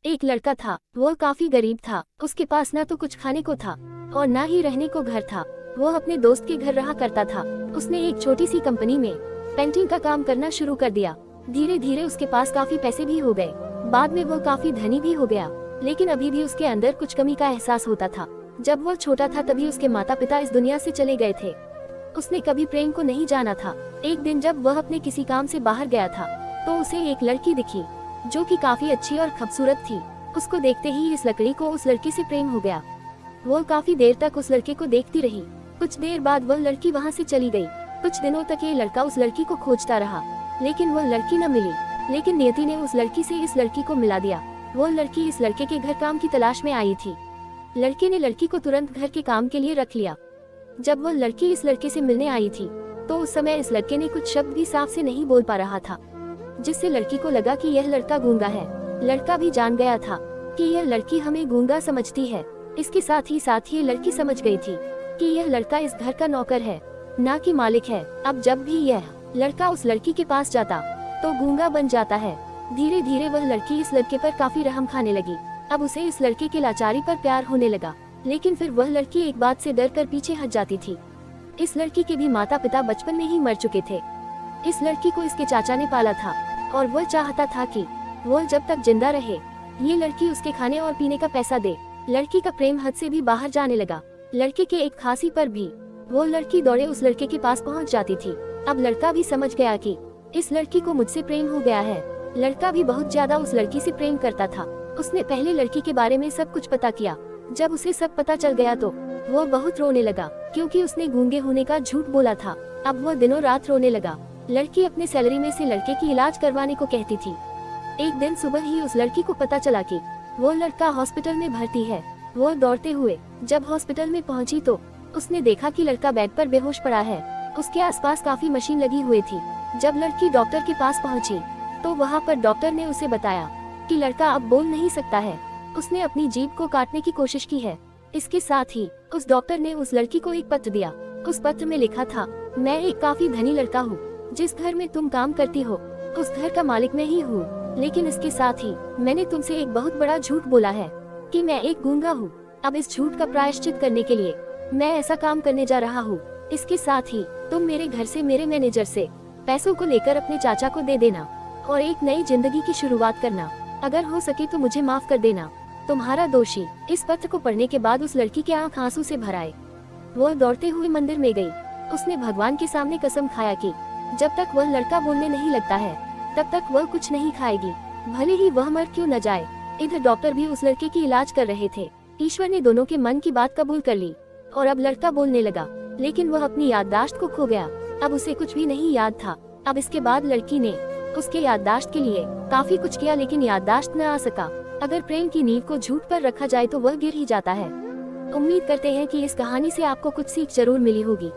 एक लड़का था, वो काफी गरीब था। उसके पास ना तो कुछ खाने को था और ना ही रहने को घर था। वो अपने दोस्त के घर रहा करता था। उसने एक छोटी सी कंपनी में पेंटिंग का काम करना शुरू कर दिया। धीरे धीरे उसके पास काफी पैसे भी हो गए। बाद में वो काफी धनी भी हो गया, लेकिन अभी भी उसके अंदर कुछ कमी का एहसास होता था। जब वो छोटा था तभी उसके माता पिता इस दुनिया से चले गए थे। उसने कभी प्रेम को नहीं जाना था। एक दिन जब वह अपने किसी काम से बाहर गया था तो उसे एक लड़की दिखी जो कि काफी अच्छी और खूबसूरत थी। उसको देखते ही इस लड़की को उस लड़के से प्रेम हो गया। वो काफी देर तक उस लड़के को देखती रही। कुछ देर बाद वह लड़की वहाँ से चली गई। कुछ दिनों तक ये लड़का उस लड़की को खोजता रहा, लेकिन वह लड़की न मिली। लेकिन नियति ने उस लड़की से इस लड़की को मिला दिया। वो लड़की इस लड़के के घर काम की तलाश में आई थी। लड़के ने लड़की को तुरंत घर के काम के लिए रख लिया। जब वह लड़की इस लड़के से मिलने आई थी तो उस समय इस लड़के ने कुछ शब्द भी साफ से नहीं बोल पा रहा था, जिससे लड़की को लगा कि यह लड़का गूंगा है। लड़का भी जान गया था कि यह लड़की हमें गूंगा समझती है। इसके साथ ही लड़की समझ गई थी कि यह लड़का इस घर का नौकर है, ना कि मालिक है। अब जब भी यह लड़का उस लड़की के पास जाता तो गूंगा बन जाता है। धीरे धीरे वह लड़की इस लड़के पर काफी रहम खाने लगी। अब उसे इस लड़के की लाचारी पर प्यार होने लगा, लेकिन फिर वह लड़की एक बात से डर कर पीछे हट जाती थी। इस लड़की के भी माता पिता बचपन में ही मर चुके थे। इस लड़की को इसके चाचा ने पाला था और वह चाहता था कि वह जब तक जिंदा रहे ये लड़की उसके खाने और पीने का पैसा दे। लड़की का प्रेम हद से भी बाहर जाने लगा। लड़के के एक खांसी पर भी वो लड़की दौड़े उस लड़के के पास पहुंच जाती थी। अब लड़का भी समझ गया कि इस लड़की को मुझसे प्रेम हो गया है। लड़का भी बहुत ज्यादा उस लड़की से प्रेम करता था। उसने पहले लड़की के बारे में सब कुछ पता किया। जब उसे सब पता चल गया तो वो बहुत रोने लगा, क्योंकि उसने गूंगे होने का झूठ बोला था। अब वह दिनों रात रोने लगा। लड़की अपने सैलरी में से लड़के की इलाज करवाने को कहती थी। एक दिन सुबह ही उस लड़की को पता चला कि वो लड़का हॉस्पिटल में भर्ती है। वो दौड़ते हुए जब हॉस्पिटल में पहुंची तो उसने देखा कि लड़का बेड पर बेहोश पड़ा है। उसके आसपास काफी मशीन लगी हुई थी। जब लड़की डॉक्टर के पास पहुंची तो वहाँ पर डॉक्टर ने उसे बताया कि लड़का अब बोल नहीं सकता है। उसने अपनी जीभ को काटने की कोशिश की है। इसके साथ ही उस डॉक्टर ने उस लड़की को एक पत्र दिया। उस पत्र में लिखा था, मैं एक काफी धनी लड़का हूँ। जिस घर में तुम काम करती हो उस घर का मालिक मैं ही हूँ। लेकिन इसके साथ ही मैंने तुमसे एक बहुत बड़ा झूठ बोला है कि मैं एक गूंगा हूँ। अब इस झूठ का प्रायश्चित करने के लिए मैं ऐसा काम करने जा रहा हूँ। इसके साथ ही तुम मेरे घर से मेरे मैनेजर से पैसों को लेकर अपने चाचा को दे देना और एक नई जिंदगी की शुरुआत करना। अगर हो सके तो मुझे माफ कर देना, तुम्हारा दोषी। इस पत्र को पढ़ने के बाद उस लड़की के आंख आंसू से भर आए। वो दौड़ते हुए मंदिर में गई। उसने भगवान के सामने कसम खाया कि जब तक वह लड़का बोलने नहीं लगता है तब तक वह कुछ नहीं खाएगी, भले ही वह मर क्यों न जाए। इधर डॉक्टर भी उस लड़के की इलाज कर रहे थे। ईश्वर ने दोनों के मन की बात कबूल कर ली और अब लड़का बोलने लगा, लेकिन वह अपनी याददाश्त को खो गया। अब उसे कुछ भी नहीं याद था। अब इसके बाद लड़की ने उसके याददाश्त के लिए काफी कुछ किया, लेकिन याददाश्त न आ सका। अगर प्रेम की नींव को झूठ पर रखा जाए तो वह गिर ही जाता है। उम्मीद करते हैं कि इस कहानी से आपको कुछ सीख जरूर मिली होगी।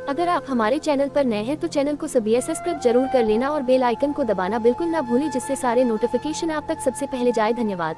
अगर आप हमारे चैनल पर नए हैं तो चैनल को सब्सक्राइब जरूर कर लेना और बेल आइकन को दबाना बिल्कुल ना भूलें, जिससे सारे नोटिफिकेशन आप तक सबसे पहले जाए। धन्यवाद।